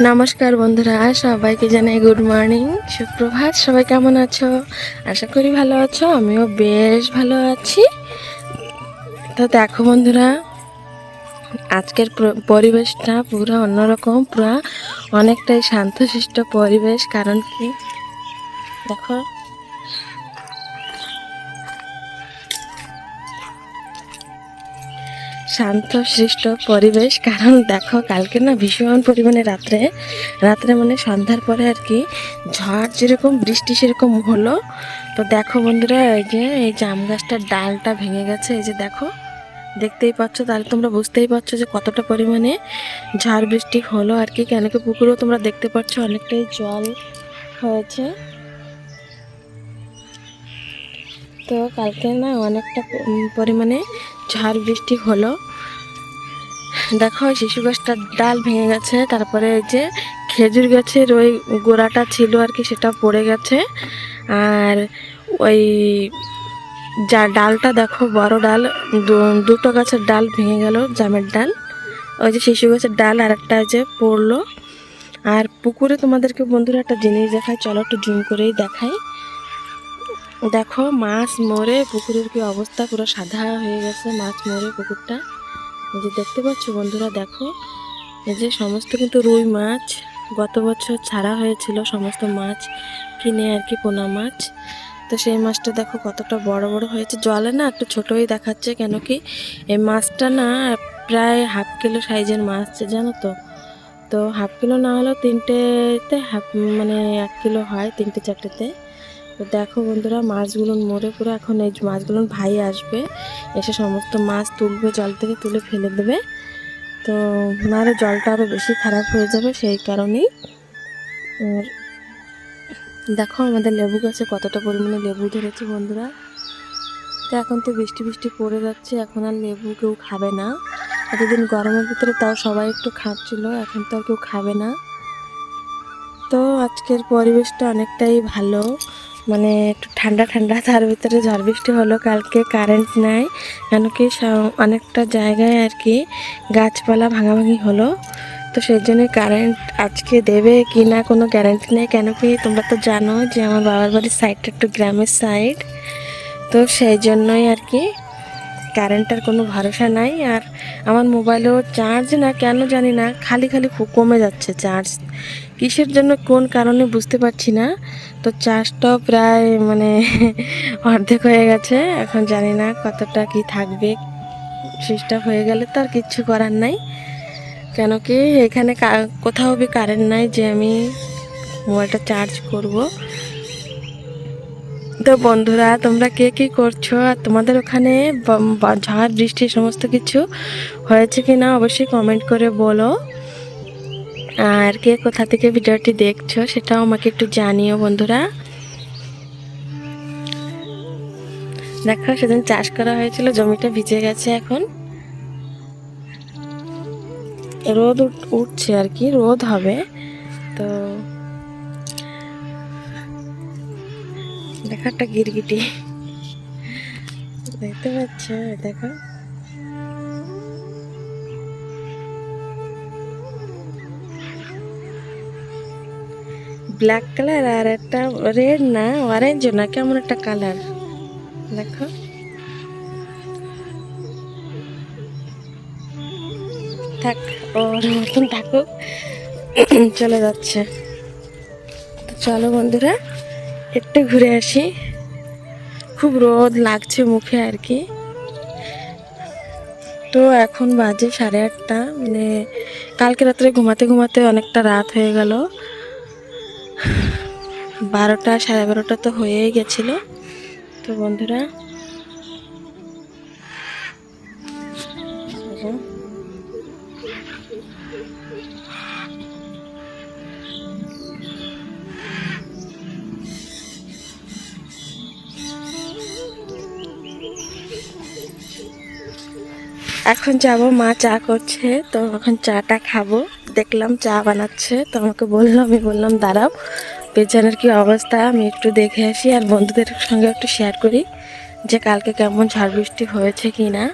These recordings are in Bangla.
নমস্কার বন্ধুরা, সবাইকে জানাই গুড মর্নিং, সুপ্রভাত। সবাই কেমন আছো? আশা করি ভালো আছো। আমিও বেশ ভালো আছি। তো দেখো বন্ধুরা, আজকের পরিবেশটা পুরো অন্যরকম, পুরো অনেকটাই শান্তশিষ্ট পরিবেশ। কারণ কি দেখো, শান্তশিষ্ট পরিবেশ। কারণ দেখো, কালকে না ভীষণ পরিমাণে রাত্রে মানে সন্ধ্যার পরে আর কি ঝড় যেরকম, বৃষ্টি সেরকম হলো। তো দেখো বন্ধুরা, এই জাম গাছটার ডালটা ভেঙে গেছে। এই যে দেখো, দেখতেই পাচ্ছ, তাহলে তোমরা বুঝতেই পারছো যে কতটা পরিমাণে ঝড় বৃষ্টি হলো আর কি। কেন কি পুকুরেও তোমরা দেখতে পাচ্ছ অনেকটাই জল হয়েছে। তো কালকে না অনেকটা পরিমাণে ঝড় বৃষ্টি হলো। দেখো, শিশু গাছটার ডাল ভেঙে গেছে। তারপরে এই যে খেজুর গাছের ওই গোড়াটা ছিল আর কি, সেটা পড়ে গেছে। আর ওই যা ডালটা দেখো, বড় ডাল, দুটো গাছের ডাল ভেঙে গেল, জামের ডাল। ওই যে শিশু গাছের ডাল আর একটা যে পড়লো। আর পুকুরে তোমাদেরকে বন্ধুরা একটা জিনিস দেখাই, চলো একটু জুম করেই দেখাই। দেখো, মাছ মরে পুকুরের কি অবস্থা, পুরো সাদা হয়ে গেছে মাছ মরে পুকুরটা। এই যে দেখতে পাচ্ছ বন্ধুরা, দেখো এই যে সমস্ত কিন্তু রুই মাছ গত বছর ছাড়া হয়েছিল, সমস্ত মাছ কিনে আর কি, পোনা মাছ। তো সেই মাছটা দেখো কতটা বড় বড় হয়েছে। জলে না একটু ছোটই দেখাচ্ছে, কেন কি এই মাছটা না প্রায় হাফ কিলো সাইজের মাছ, জানো তো। তো হাফ কিলো না হলেও তিনটেতে মানে 1 কিলো হয়, তিনটে চারটেতে। তো দেখো বন্ধুরা, মাছগুলো মরে পুরো, এখন এই মাছগুলো ভাই আসবে, এসে সমস্ত মাছ তুলবে, জল থেকে তুলে ফেলে দেবে। তো নাহলে জলটা আরও বেশি খারাপ হয়ে যাবে, সেই কারণেই। আর দেখো আমাদের লেবু গাছে কতটা পরিমাণে লেবু ধরেছে বন্ধুরা। তো এখন তো বৃষ্টি বৃষ্টি পড়ে যাচ্ছে, এখন আর লেবু কেউ খাবে না। এতদিন গরমের ভিতরে তাও সবাই একটু খাচ্ছিল, এখন তো আর কেউ খাবে না। তো আজকের পরিবেশটা অনেকটাই ভালো, মানে একটু ঠান্ডা ঠান্ডা। তার ভিতরে ঝড় বৃষ্টি হলো। কালকে কারেন্ট নাই, কেন কি অনেকটা জায়গায় আর কি গাছপালা ভাঙাভাঙি হলো। তো সেই জন্যই কারেন্ট আজকে দেবে কি না কোনো গ্যারান্টি নেই। কেন কি তোমরা তো জানো যে আমার বাবার বাড়ির সাইডটা একটু গ্রামের সাইড। তো সেই জন্যই আর কি কারেন্টের কোনো ভরসা নাই। আর আমার মোবাইলেও চার্জ না, কেন জানি না, খালি খালি কমে যাচ্ছে চার্জ। কিসের জন্য, কোন কারণে বুঝতে পারছি না। তো চার্জটাও প্রায় মানে অর্ধেক হয়ে গেছে। এখন জানি না কতটা কি থাকবে। সুইচ অফ হয়ে গেলে তো আর কিচ্ছু করার নাই। কেন কি এখানে কোথাও বি কারেন্ট নাই যে আমি মোবাইলটা চার্জ করব। তো বন্ধুরা, তোমরা কে কী করছো, আর তোমাদের ওখানে ঝড় বৃষ্টি সমস্ত কিছু হয়েছে কি না অবশ্যই কমেন্ট করে বলো। আর কে কোথা থেকে ভিডিওটি দেখছো সেটাও আমাকে একটু জানিও বন্ধুরা। দেখো, সেদিন চাষ করা হয়েছিল, জমিটা ভিজে গেছে। এখন রোদ উঠছে আর কি, রোদ হবে। তো দেখো একটা গিরগিটি, দেখতে পাচ্ছ? দেখো, ব্ল্যাক কালার আর একটা রেড না, অরেঞ্জ না, কেমন একটা কালার। দেখো, থাক, ওর মতন থাকুক, চলে যাচ্ছে। তো চলো বন্ধুরা, একটু ঘুরে আসি। খুব রোদ লাগছে মুখে আর কি। তো এখন বাজে 8:30, মানে কালকে রাত্রে ঘুমাতে ঘুমাতে অনেকটা রাত হয়ে গেল। 12টা 12:30 তো হয়েই গেছিলো। তো বন্ধুরা, এখন যাবো, মা চা করছে, তো এখন চাটা খাবো। দেখলাম চা বানাচ্ছে, তো আমাকে বললো, আমি বললাম দাঁড়াও, পেছনের কি অবস্থা আমি একটু দেখে আসি, আর বন্ধুদের সঙ্গে একটু শেয়ার করি যে কালকে কেমন ঝড় বৃষ্টি হয়েছে কি না।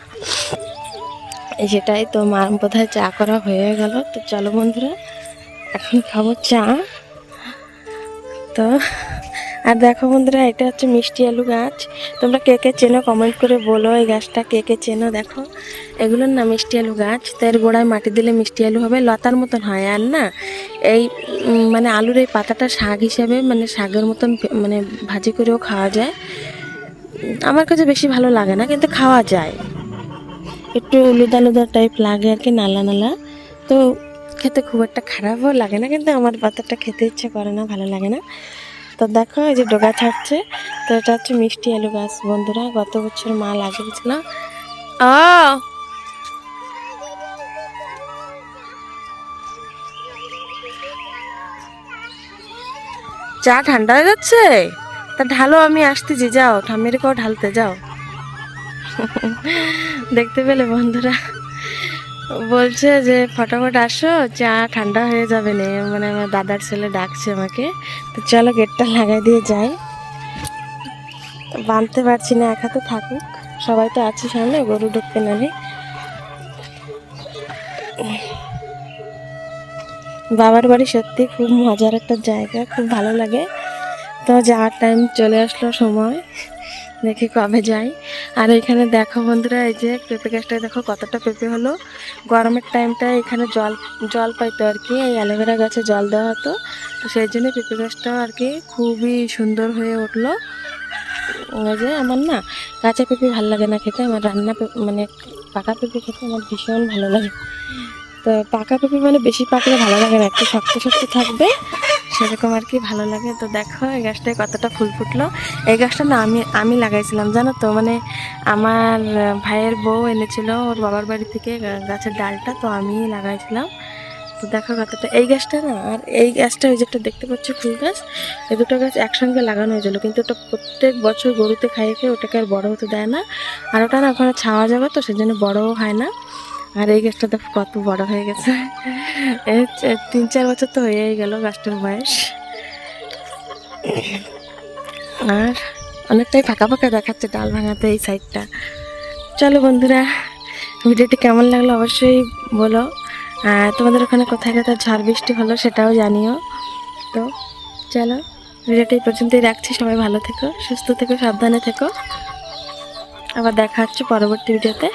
সেটাই তো, মা বোধহয় চা করা হয়ে গেল। তো চলো বন্ধুরা, এখন খাবো চা। তো আর দেখো বন্ধুরা, এটা হচ্ছে মিষ্টি আলু গাছ। তোমরা কে কে চেনো কমেন্ট করে বলো, এই গাছটা কে কে চেনো। দেখো এগুলোর না মিষ্টি আলু গাছ, তো এর গোড়ায় মাটি দিলে মিষ্টি আলু হবে, লতার মতন হয়। আর না এই মানে আলুর এই পাতাটা শাক হিসেবে, মানে শাকের মতন মানে ভাজি করেও খাওয়া যায়। আমার কাছে বেশি ভালো লাগে না, কিন্তু খাওয়া যায়। একটু উলুদা লুদা টাইপ লাগে আর কি, নালা নালা। তো খেতে খুব একটা খারাপও লাগে না, কিন্তু আমার পাতাটা খেতে ইচ্ছে করে না, ভালো লাগে না। তো দেখো এই যে ডগা ছাড়ছে, তো এটা হচ্ছে মিষ্টি আলু গাছ বন্ধুরা, গত বছর মা লাগিয়েছিল। ও চা ঠান্ডা হয়ে যাচ্ছে, তা ঢালো, আমি আসতেছি, যাও ঠাম্মির কেউ ঢালতে যাও। দেখতে পেলে বন্ধুরা, বলছে যে ফটাফট আসো, চা ঠান্ডা হয়ে যাবে না, মানে আমার দাদার ছেলে ডাকছে আমাকে। তো চলো গেটটা লাগাই দিয়ে যাই। বাঁধতে পারছি না, এক হাতে থাকুক, সবাই তো আছে সামনে, গরু ঢুকতে নালে। বাবার বাড়ি সত্যি খুব মজার একটা জায়গা, খুব ভালো লাগে। তো যাওয়ার টাইম চলে আসলো, সময় দেখি কবে যাই। আর এখানে দেখো বন্ধুরা, এই যে পেঁপে গাছটায় দেখো কতটা পেঁপে হলো। গরমের টাইমটায় এখানে জল জল পাইতো আর কি, এই অ্যালোভেরা গাছে জল দেওয়া হতো, তো সেই জন্য পেঁপে গাছটাও আর কি খুবই সুন্দর হয়ে উঠলো। ওই যে আমার না কাঁচা পেঁপে ভালো লাগে না খেতে, আমার রান্না মানে পাকা পেঁপে খেতে আমার ভীষণ ভালো লাগে। তো পাকা পেঁপে মানে বেশি পাকলে ভালো লাগে না, একটু শক্ত শক্ত থাকবে সেরকম আর কি ভালো লাগে। তো দেখো এই গাছটায় কতটা ফুল ফুটলো। এই গাছটা না আমি আমি লাগাইছিলাম জানো তো, মানে আমার ভাইয়ের বউ এনেছিল ওর বাবার বাড়ি থেকে গাছের ডালটা, তো আমি লাগাইছিলাম। তো দেখো কতটা, এই গাছটা না আর এই গাছটা ওই যেটা দেখতে পাচ্ছ ফুল গাছ, এই দুটো গাছ একসঙ্গে লাগানো হয়েছিল, কিন্তু ওটা প্রত্যেক বছর গরুতে খাইয়ে খেয়ে ওটাকে আর বড় হতে দেয় না। আর ওটা না ওখানে ছাওয়া যাবে, তো সেজন্য বড়ও হয় না। আর এই গাছটা দেখো কত বড় হয়ে গেছে, এই 3-4 বছর তো হয়েই গেল গাছটার বয়স। আর অনেকটাই ফাঁকা ফাঁকা দেখাচ্ছে ডাল ভাঙাতে এই সাইডটা। চলো বন্ধুরা, ভিডিওটি কেমন লাগলো অবশ্যই বলো। আর তোমাদের ওখানে কোথায় কোথায় ঝড় বৃষ্টি হলো সেটাও জানিও। তো চলো ভিডিওটি এই পর্যন্তই রাখছি, সবাই ভালো থেকো, সুস্থ থেকো, সাবধানে থেকো। আবার দেখা হচ্ছে পরবর্তী ভিডিওতে।